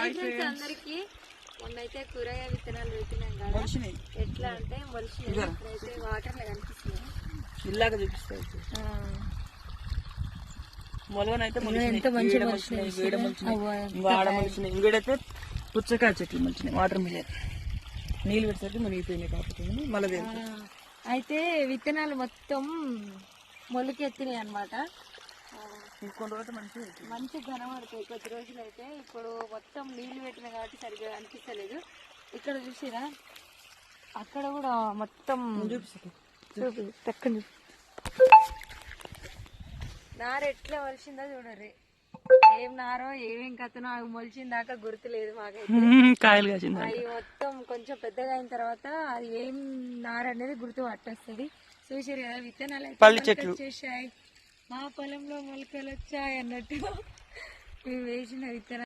అందరికి మొన్నైతే కూరగాయ విత్తనాలు పెట్టినాం కదా, ఎట్లా అంటే మొలిచినాయి. ఇప్పుడైతే వాటర్ లో కనిపిస్తున్నాయి, ఇల్లాగా చూపిస్తాయి. మొలవనైతే వాడ మొలిచినాయి. ఇంకోడైతే పుచ్చకాయ చెట్లు మొలిచినాయి. వాటర్ మిలన్ నీళ్ళు పెట్టేసరికి మునిగిపోయినాయి. కాకపోతే మళ్ళీ అయితే విత్తనాలు మొత్తం మొలకెత్తినాయి అన్నమాట. కొన్ని రోజులు మంచి కనబడతాయి. కొద్ది రోజులు అయితే ఇప్పుడు మొత్తం నీళ్లు పెట్టినా కాబట్టి సరిగ్గా అనిపిస్తలేదు. ఇక్కడ చూసిరా, అక్కడ కూడా మొత్తం నార ఎట్లా మొలిచిందో చూడరు. ఏం నారో ఏమేం కథనో అవి మొలిచిన దాకా గుర్తులేదు మాకైతే. కాయలు కాసింది. అవి మొత్తం కొంచెం పెద్దగా అయిన తర్వాత అది ఏం నార అనేది గుర్తు పట్టొస్తుంది. చూసారు కదా, విత్తనాలు అయితే వచ్చేసాయి. మా పొలంలో మొలకలు వచ్చాయి అన్నట్టు మేము వేసిన విత్తనాలు.